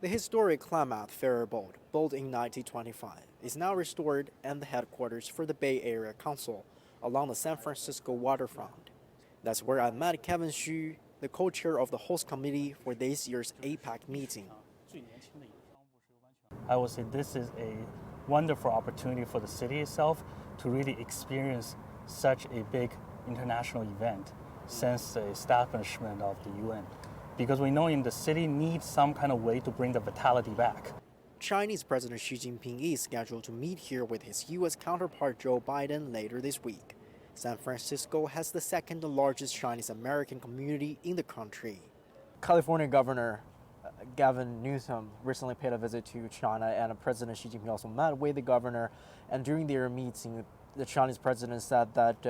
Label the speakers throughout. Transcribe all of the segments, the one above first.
Speaker 1: The historic Klamath ferryboat, built in 1925, is now restored and the headquarters for the Bay Area Council along the San Francisco waterfront. That's where I met Kevin Xu, the co-chair of the host committee for this year's APEC meeting.
Speaker 2: I would say this is a wonderful opportunity for the city itself to really experience such a big international event since the establishment of the UN. Because we know in the city needs some kind of way to bring the vitality back.
Speaker 1: Chinese President Xi Jinping is scheduled to meet here with his U.S. counterpart Joe Biden later this week. San Francisco has the second largest Chinese American community in the country. California Governor Gavin Newsom recently paid a visit to China, and President Xi Jinping also met with the governor. And during their meeting, the Chinese president said that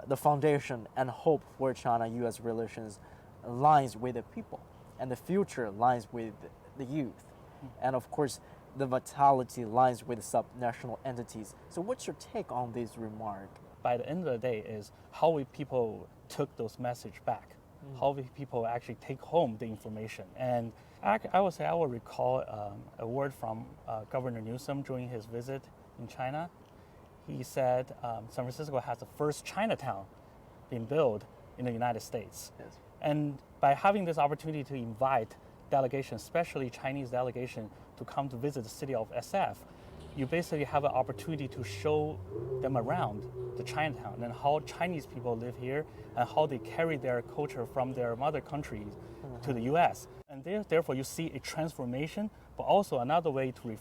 Speaker 1: the foundation and hope for China-U.S. relations lies with the people, and the future lies with the youth. And of course, the vitality lies with subnational entities. So what's your take on this remark?
Speaker 2: By the end of the day is how we people took those message back, how we people actually take home the information. And I would say I will recall a word from Governor Newsom during his visit in China. He said San Francisco has the first Chinatown being built in the United States.
Speaker 1: Yes.
Speaker 2: And by having this opportunity to invite delegations, especially Chinese delegation, to come to visit the city of SF, you basically have an opportunity to show them around the Chinatown and how Chinese people live here and how they carry their culture from their mother countries to the U.S. And therefore you see a transformation, but also another way to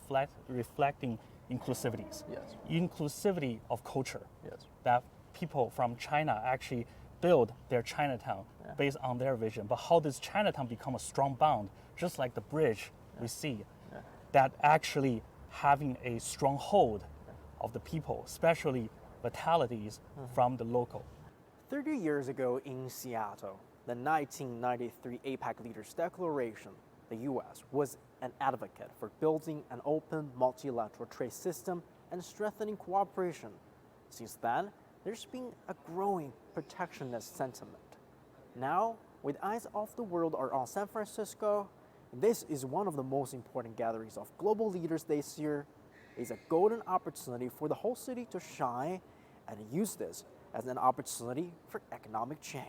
Speaker 2: reflecting inclusivities.
Speaker 1: Yes.
Speaker 2: Inclusivity of culture.
Speaker 1: Yes.
Speaker 2: That people from China actually build their Chinatown based on their vision. But how does Chinatown become a strong bond, just like the bridge we see, that actually having a strong hold of the people, especially vitalities from the local.
Speaker 1: 30 years ago in Seattle, the 1993 APEC Leaders Declaration, the U.S. was an advocate for building an open multilateral trade system and strengthening cooperation. Since then, there's been a growing protectionist sentiment. Now, with eyes of the world are on San Francisco, this is one of the most important gatherings of global leaders this year. It's a golden opportunity for the whole city to shine and use this as an opportunity for economic change.